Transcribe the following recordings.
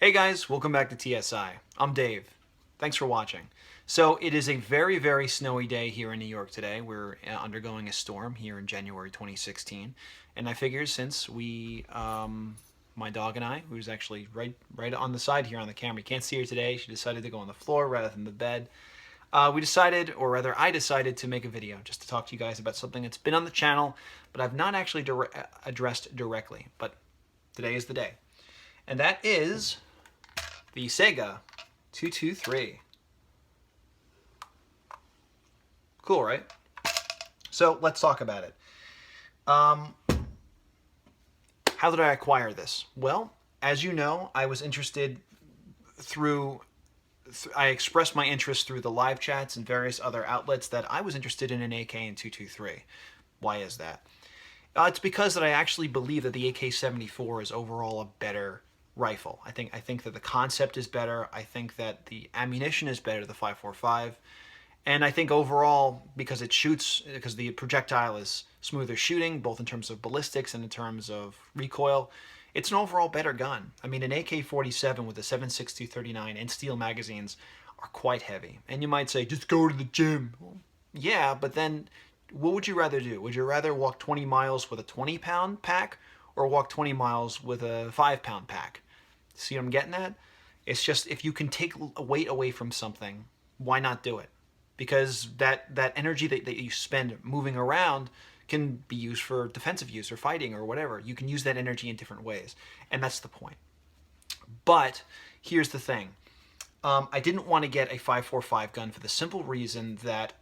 Hey guys, welcome back to TSI. I'm Dave. Thanks for watching. So it is a very, very snowy day here in New York today. We're undergoing a storm here in January 2016. And I figured since my dog and I, who's actually right on the side here on the camera, you can't see her today. She decided to go on the floor rather than the bed. We decided, or rather I decided to make a video just to talk to you guys about something that's been on the channel, but I've not actually addressed directly. But today is the day. And that is the Saiga 223. Cool, right? So let's talk about it. How did I acquire this? Well, as you know, I was interested I expressed my interest through the live chats and various other outlets that I was interested in an AK and 223. Why is that? It's because that I actually believe that the AK-74 is overall a better rifle. I think that the concept is better. I think that the ammunition is better, the 5.45, and I think overall because the projectile is smoother shooting, both in terms of ballistics and in terms of recoil, it's an overall better gun. I mean, an AK-47 with a 7.62 and steel magazines are quite heavy, and you might say just go to the gym. Well, yeah, but then what would you rather do? Would you rather walk 20 miles with a 20-pound pack or walk 20 miles with a 5-pound pack? See what I'm getting at? It's just, if you can take weight away from something, why not do it? Because that energy that you spend moving around can be used for defensive use or fighting or whatever. You can use that energy in different ways, and that's the point. But here's the thing. I didn't want to get a 5.45 gun for the simple reason that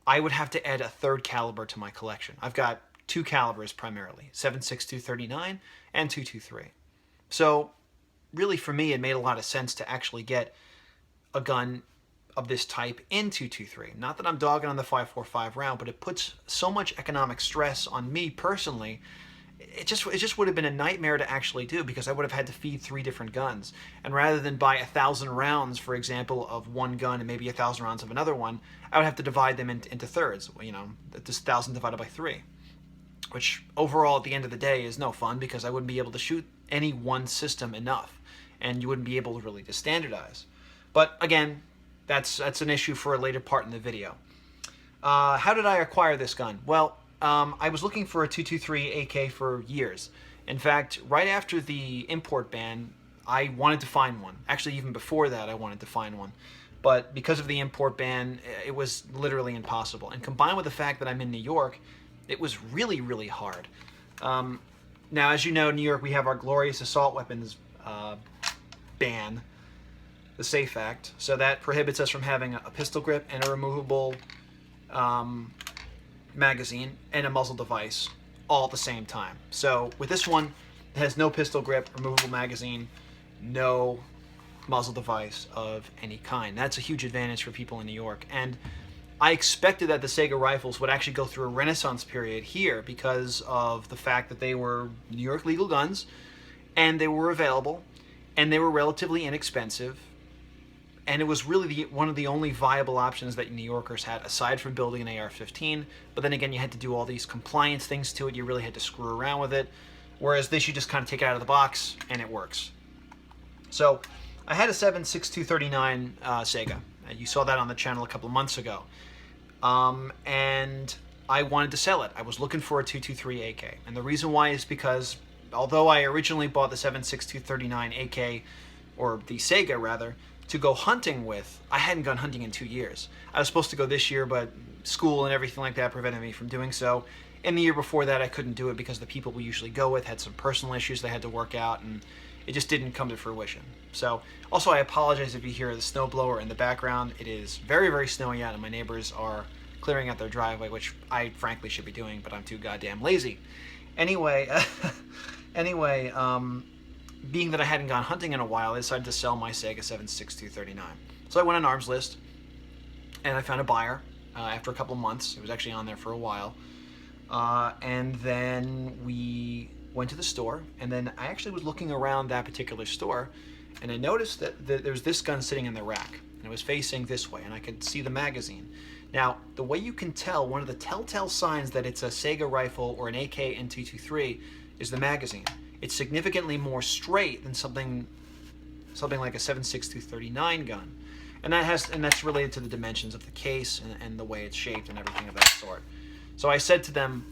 I would have to add a third caliber to my collection. I've got two calibers primarily, 7.62 39 and 223. So really for me it made a lot of sense to actually get a gun of this type in 223. Not that I'm dogging on the 5.45 round, but it puts so much economic stress on me personally. It just would have been a nightmare to actually do, because I would have had to feed 3 different guns. And rather than buy 1,000 rounds, for example, of one gun and maybe 1,000 rounds of another one, I would have to divide them into thirds. You know, this 1,000 divided by 3, which overall at the end of the day is no fun, because I wouldn't be able to shoot any one system enough, and you wouldn't be able to really to standardize. But again, that's an issue for a later part in the video. How did I acquire this gun? Well, I was looking for a 223 AK for years. In fact, right after the import ban, I wanted to find one. Actually, even before that, I wanted to find one. But because of the import ban, it was literally impossible. And combined with the fact that I'm in New York, it was really, really hard. Now, as you know, in New York, we have our glorious assault weapons ban, the SAFE Act. So that prohibits us from having a pistol grip and a removable magazine and a muzzle device all at the same time. So with this one, it has no pistol grip, removable magazine, no muzzle device of any kind. That's a huge advantage for people in New York. And I expected that the Saiga rifles would actually go through a renaissance period here because of the fact that they were New York legal guns, and they were available, and they were relatively inexpensive, and it was really one of the only viable options that New Yorkers had, aside from building an AR-15. But then again, you had to do all these compliance things to it. You really had to screw around with it. Whereas this, you just kind of take it out of the box, and it works. So I had a 7.62 39 Saiga. You saw that on the channel a couple of months ago. And I wanted to sell it. I was looking for a 223 AK. And the reason why is because, although I originally bought the 7.62 39 AK, or the Saiga rather, to go hunting with, I hadn't gone hunting in 2 years. I was supposed to go this year, but school and everything like that prevented me from doing so. And the year before that, I couldn't do it because the people we usually go with had some personal issues they had to work out, and it just didn't come to fruition. So, also I apologize if you hear the snowblower in the background. It is very, very snowy out, and my neighbors are clearing out their driveway, which I frankly should be doing, but I'm too goddamn lazy. Anyway, being that I hadn't gone hunting in a while, I decided to sell my Saiga 7.62 39. So I went on Arms List, and I found a buyer after a couple of months. It was actually on there for a while. And then we went to the store, and then I actually was looking around that particular store, and I noticed that there was this gun sitting in the rack, and it was facing this way, and I could see the magazine. Now, the way you can tell, one of the telltale signs that it's a Saiga rifle or an AK in 223 is the magazine. It's significantly more straight than something something like a 7.6239 gun, and that's related to the dimensions of the case and the way it's shaped and everything of that sort. So I said to them,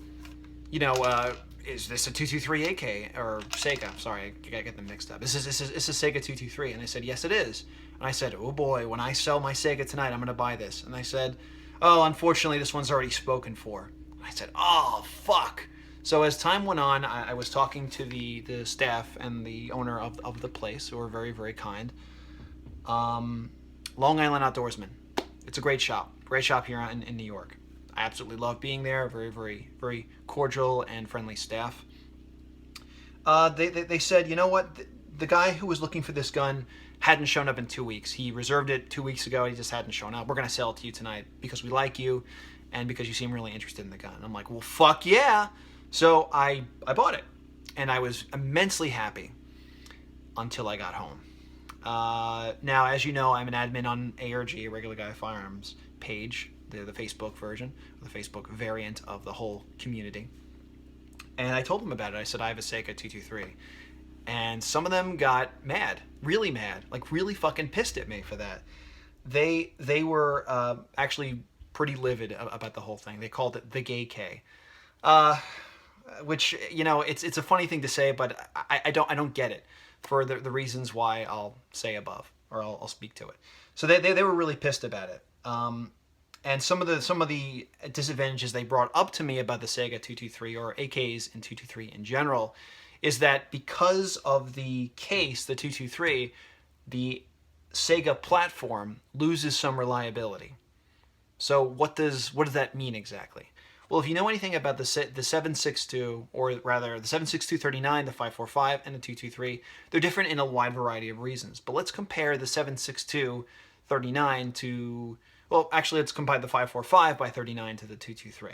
is this a 223 AK or Saiga? Sorry, I gotta get them mixed up. This is a Saiga 223, and they said yes, it is. And I said, oh boy, when I sell my Saiga tonight, I'm gonna buy this. And they said, oh, unfortunately, this one's already spoken for. And I said, oh fuck. So as time went on, I was talking to the staff and the owner of the place, who were very, very kind. Long Island Outdoorsman. It's a great shop here in New York. I absolutely love being there. Very, very, very cordial and friendly staff. They said, you know what? The guy who was looking for this gun hadn't shown up in 2 weeks. He reserved it 2 weeks ago. He just hadn't shown up. We're going to sell it to you tonight because we like you and because you seem really interested in the gun. I'm like, well, fuck yeah. So I bought it, and I was immensely happy until I got home. Now, as you know, I'm an admin on ARG, a Regular Guy Firearms page, the Facebook version, the Facebook variant of the whole community. And I told them about it. I said, I have a Saiga 223. And some of them got mad, like really fucking pissed at me for that. They were actually pretty livid about the whole thing. They called it the gay K. Which, it's a funny thing to say, but I don't get it for the reasons why I'll say above, or I'll speak to it. So they were really pissed about it. And some of the disadvantages they brought up to me about the Saiga 223 or AKs and 223 in general is that because of the case, the 223, the Saiga platform loses some reliability. So what does that mean exactly? Well, if you know anything about the 7.62, or rather the 7.6239, the 5.45, and the 223, they're different in a wide variety of reasons. But let's compare the 7.6239 to, well, actually let's compare the 5.45 by 39 to the 223.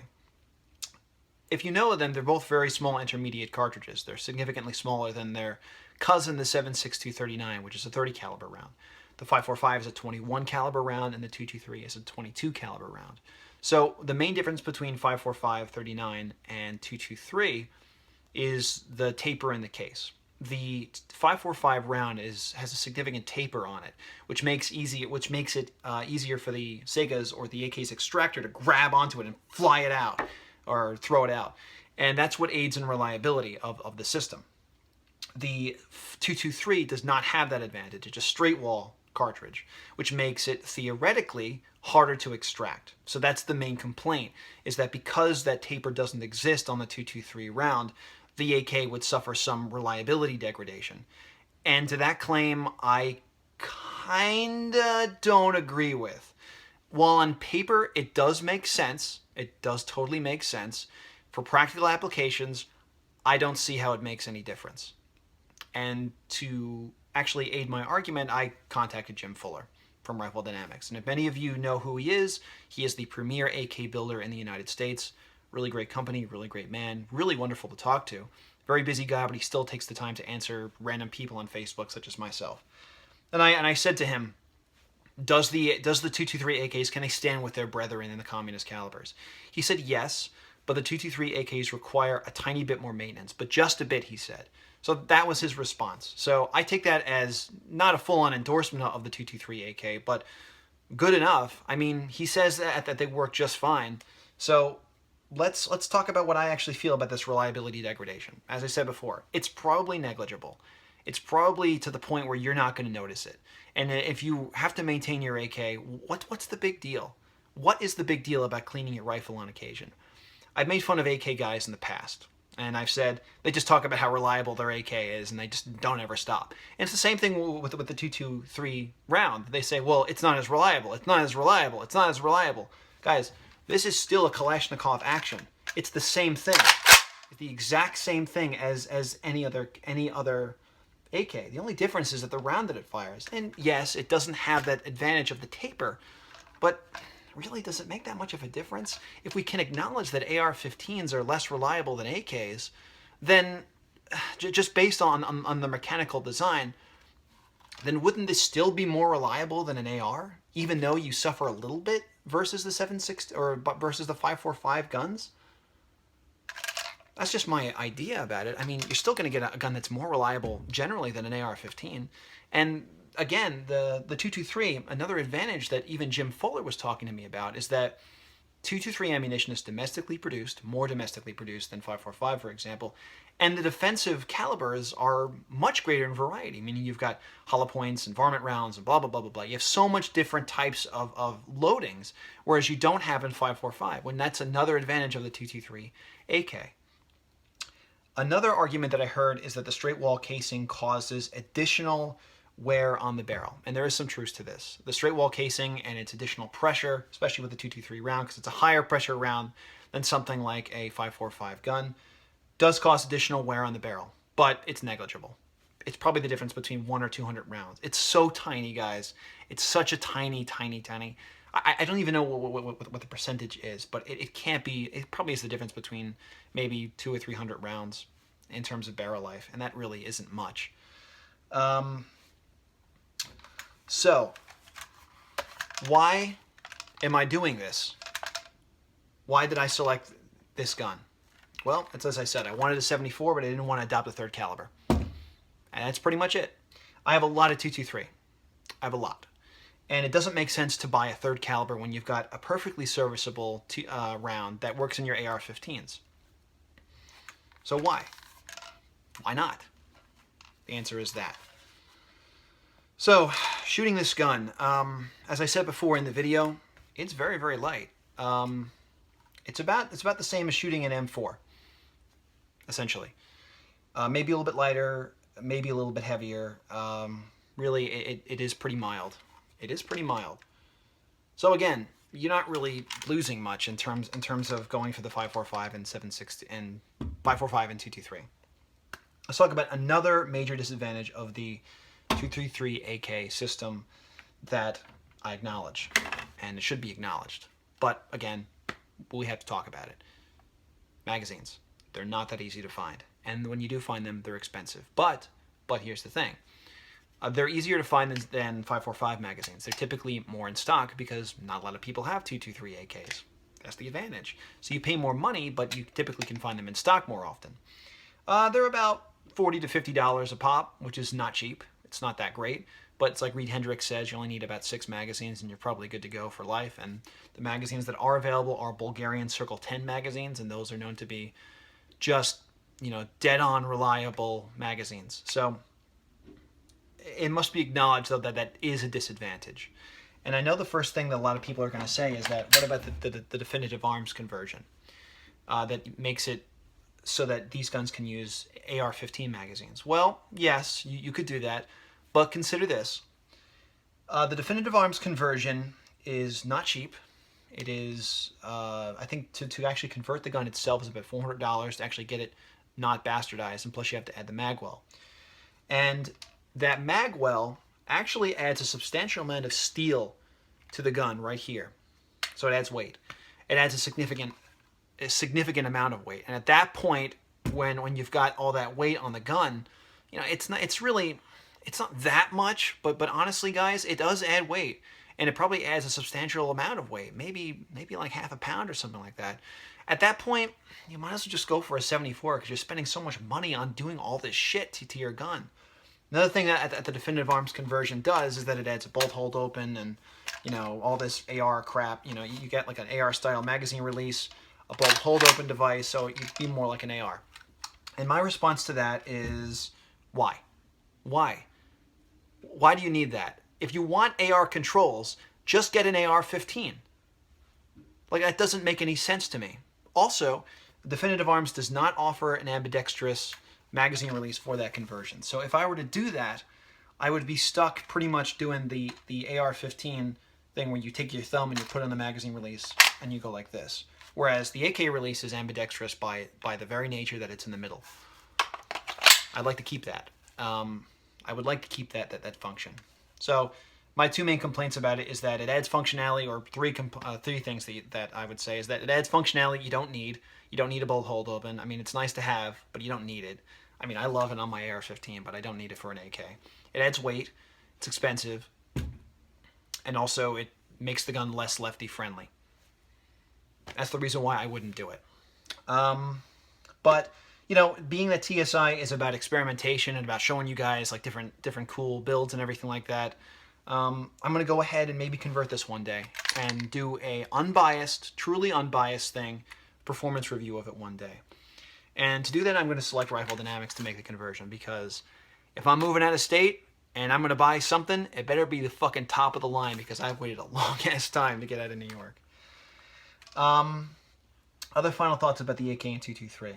If you know them, they're both very small intermediate cartridges. They're significantly smaller than their cousin, the 7.6239, which is a 30 caliber round. The 5.45 is a 21 caliber round, and the 223 is a 22 caliber round. So the main difference between 5.45, 39, and 223 is the taper in the case. The 5.45 round has a significant taper on it, which makes it easier for the Saigas or the AK's extractor to grab onto it and fly it out or throw it out. And that's what aids in reliability of the system. The 223 does not have that advantage. It's a straight wall cartridge, which makes it theoretically harder to extract. So that's the main complaint, is that because that taper doesn't exist on the 223 round, the AK would suffer some reliability degradation. And to that claim, I kinda don't agree with. While on paper it does make sense, it does totally make sense, for practical applications, I don't see how it makes any difference. And to actually aid my argument, I contacted Jim Fuller from Rifle Dynamics. And if many of you know who he is the premier AK builder in the United States. Really great company, really great man, really wonderful to talk to. Very busy guy, but he still takes the time to answer random people on Facebook, such as myself. And I said to him, does the 223 AKs, can they stand with their brethren in the communist calibers? He said yes, but the 223 AKs require a tiny bit more maintenance, but just a bit, he said. So that was his response. So I take that as not a full-on endorsement of the 223 AK, but good enough. I mean, he says that they work just fine. So let's talk about what I actually feel about this reliability degradation. As I said before, it's probably negligible. It's probably to the point where you're not going to notice it. And if you have to maintain your AK, what's the big deal? What is the big deal about cleaning your rifle on occasion? I've made fun of AK guys in the past. And I've said they just talk about how reliable their AK is, and they just don't ever stop. And it's the same thing with the 223 round. They say, well, it's not as reliable. It's not as reliable. It's not as reliable. Guys, this is still a Kalashnikov action. It's the same thing. It's the exact same thing as any other AK. The only difference is that the round that it fires. And yes, it doesn't have that advantage of the taper, but really, does it make that much of a difference? If we can acknowledge that AR-15s are less reliable than AKs, then just based on the mechanical design, then wouldn't this still be more reliable than an AR, even though you suffer a little bit versus the 7.6 or versus the 5.45 guns? That's just my idea about it. I mean, you're still going to get a gun that's more reliable generally than an AR-15, and again, the 223, another advantage that even Jim Fuller was talking to me about is that 223 ammunition is domestically produced, more domestically produced than 545, for example, and the defensive calibers are much greater in variety, meaning you've got hollow points and varmint rounds and blah, blah, blah, blah, blah. You have so much different types of loadings, whereas you don't have in 545, when that's another advantage of the 223 AK. Another argument that I heard is that the straight wall casing causes additional wear on the barrel, and there is some truth to this. The straight wall casing and its additional pressure, especially with the 223 round, because it's a higher pressure round than something like a 545 gun, does cause additional wear on the barrel, but it's negligible. It's probably the difference between 100 or 200 rounds. It's so tiny, guys. It's such a tiny, tiny, tiny. I don't even know what the percentage is, but it can't be. It probably is the difference between maybe 200 or 300 rounds in terms of barrel life, and that really isn't much. So, why am I doing this? Why did I select this gun? Well, it's as I said, I wanted a 74, but I didn't want to adopt a third caliber. And that's pretty much it. I have a lot of 223. I have a lot. And it doesn't make sense to buy a third caliber when you've got a perfectly serviceable round that works in your AR-15s. So why? Why not? The answer is that. So, shooting this gun, as I said before in the video, it's very, very light. It's about the same as shooting an M4, essentially. Maybe a little bit lighter, maybe a little bit heavier. Really, it is pretty mild. It is pretty mild. So again, you're not really losing much in terms of going for the 545 and 760 and 545 and 223. Let's talk about another major disadvantage of the 233 AK system that I acknowledge, and it should be acknowledged. But again, we have to talk about it. Magazines, they're not that easy to find, and when you do find them, they're expensive. But here's the thing. They're easier to find than 545 magazines. They're typically more in stock because not a lot of people have 223 AKs. That's the advantage. So you pay more money, but you typically can find them in stock more often. They're about $40 to $50 a pop, which is not cheap. It's not that great, but it's like Reed Hendricks says, you only need about 6 magazines and you're probably good to go for life. And the magazines that are available are Bulgarian Circle 10 magazines, and those are known to be just, dead-on reliable magazines. So it must be acknowledged, though, that that is a disadvantage. And I know the first thing that a lot of people are going to say is that, what about the definitive arms conversion that makes it so that these guns can use AR-15 magazines? Well, yes, you could do that, but consider this. The definitive arms conversion is not cheap. It is, I think, to actually convert the gun itself is about $400 to actually get it not bastardized, and plus you have to add the magwell. And that magwell actually adds a substantial amount of steel to the gun right here. So it adds weight. It adds a significant amount of weight. And at that point, when you've got all that weight on the gun, it's not that much, but honestly, guys, it does add weight. And it probably adds a substantial amount of weight, maybe like half a pound or something like that. At that point, you might as well just go for a 74 because you're spending so much money on doing all this shit to your gun. Another thing that the definitive arms conversion does is that it adds a bolt hold open and, all this AR crap. You get like an AR style magazine release, a bolt hold open device, so you'd be more like an AR. And my response to that is, why? Why? Why do you need that? If you want AR controls, just get an AR-15. Like, that doesn't make any sense to me. Also, Definitive Arms does not offer an ambidextrous magazine release for that conversion. So if I were to do that, I would be stuck pretty much doing the AR-15 thing where you take your thumb and you put on the magazine release and you go like this. Whereas the AK release is ambidextrous by the very nature that it's in the middle. I'd like to keep that. I would like to keep that function. So my two main complaints about it is that it adds functionality, or three things that I would say is that it adds functionality you don't need. You don't need a bolt hold open. I mean, it's nice to have, but you don't need it. I mean, I love it on my AR-15, but I don't need it for an AK. It adds weight. It's expensive. And also, it makes the gun less lefty-friendly. That's the reason why I wouldn't do it. But, you know, being that TSI is about experimentation and about showing you guys like different cool builds and everything like that, I'm gonna go ahead and maybe convert this one day and do a unbiased, truly unbiased thing, performance review of it one day. And to do that, I'm going to select Rifle Dynamics to make the conversion, because if I'm moving out of state and I'm going to buy something, it better be the fucking top of the line, because I've waited a long ass time to get out of New York. Other final thoughts about the AK and 223.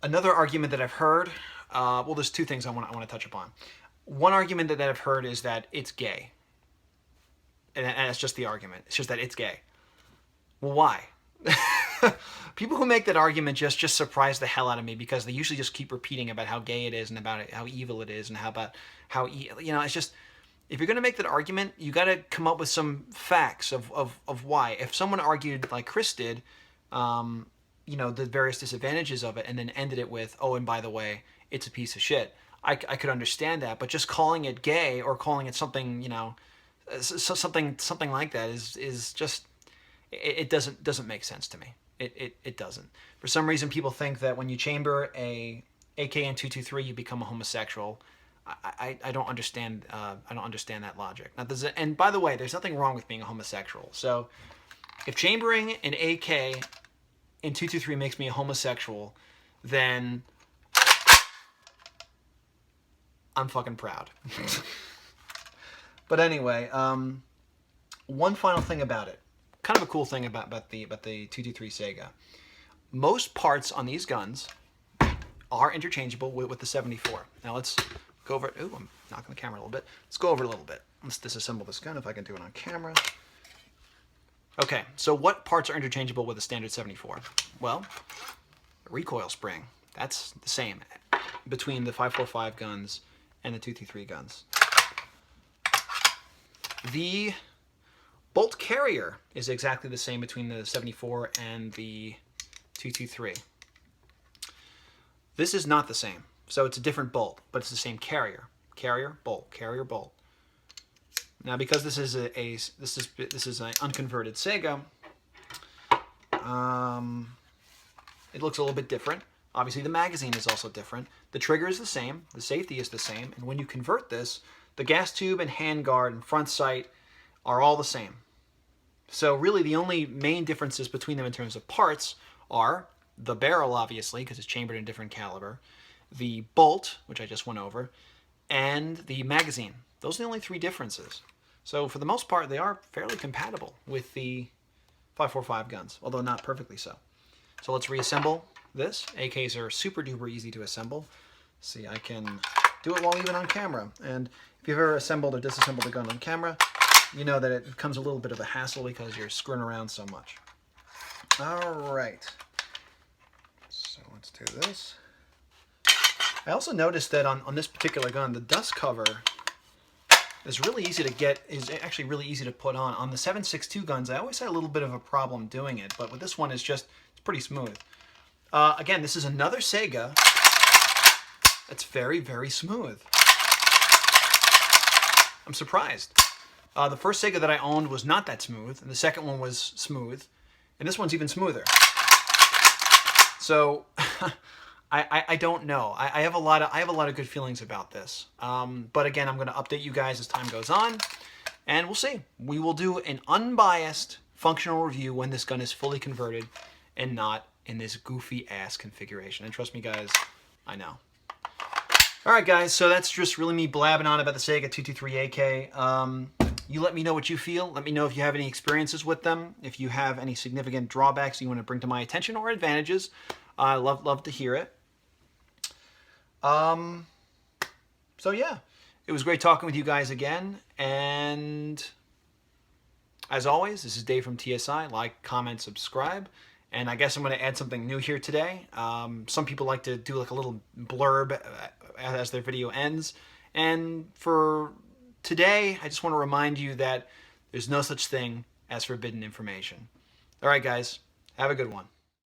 Another argument that I've heard, well, there's two things I want to touch upon. One argument that I've heard is that it's gay. And it's just the argument. It's just that it's gay. Well, why? People who make that argument just surprise the hell out of me, because they usually just keep repeating about how gay it is and about how evil it is and you know, it's just, if you're going to make that argument, you got to come up with some facts of why. If someone argued like Chris did, you know, the various disadvantages of it, and then ended it with, oh, and by the way, it's a piece of shit, I could understand that. But just calling it gay or calling it something, you know, something like that is just, it doesn't make sense to me. It doesn't. For some reason, people think that when you chamber a AK and 223, you become a homosexual. I don't understand. I don't understand that logic. Now, and by the way, there's nothing wrong with being a homosexual. So, if chambering an AK in 223 makes me a homosexual, then I'm fucking proud. But anyway, one final thing about it. Kind of a cool thing about the 223 Saiga. Most parts on these guns are interchangeable with the 74. Now let's go over it. Ooh, I'm knocking the camera a little bit. Let's go over it a little bit. Let's disassemble this gun if I can do it on camera. Okay, so what parts are interchangeable with the standard 74? Well, recoil spring. That's the same between the 545 guns and the 223 guns. The bolt carrier is exactly the same between the 74 and the 223. This is not the same. So it's a different bolt, but it's the same carrier. Carrier, bolt, carrier, bolt. Now, because this is an unconverted Saiga, it looks a little bit different. Obviously, the magazine is also different. The trigger is the same. The safety is the same. And when you convert this, the gas tube and handguard and front sight are all the same. So really the only main differences between them in terms of parts are the barrel, obviously, because it's chambered in a different caliber, the bolt, which I just went over, and the magazine. Those are the only three differences. So for the most part, they are fairly compatible with the 545 guns, although not perfectly so. So let's reassemble this. AKs are super duper easy to assemble. See, I can do it while even on camera. And if you've ever assembled or disassembled a gun on camera, you know that it becomes a little bit of a hassle because you're screwing around so much. All right. So let's do this. I also noticed that on this particular gun, the dust cover is really easy to get, is actually really easy to put on. On the 7.62 guns, I always had a little bit of a problem doing it, but with this one, it's pretty smooth. Again, this is another Saiga that's very, very smooth. I'm surprised. The first Saiga that I owned was not that smooth, and the second one was smooth, and this one's even smoother. So, I don't know. I have a lot of good feelings about this. But again, I'm going to update you guys as time goes on, and we'll see. We will do an unbiased functional review when this gun is fully converted and not in this goofy ass configuration. And trust me, guys, I know. All right, guys. So that's just really me blabbing on about the Saiga 223 AK. You let me know what you feel. Let me know if you have any experiences with them. If you have any significant drawbacks you want to bring to my attention or advantages, I love to hear it. So yeah, it was great talking with you guys again. And as always, this is Dave from TSI. Like, comment, subscribe. And I guess I'm going to add something new here today. Some people like to do like a little blurb as their video ends. And for today, I just want to remind you that there's no such thing as forbidden information. All right, guys, have a good one.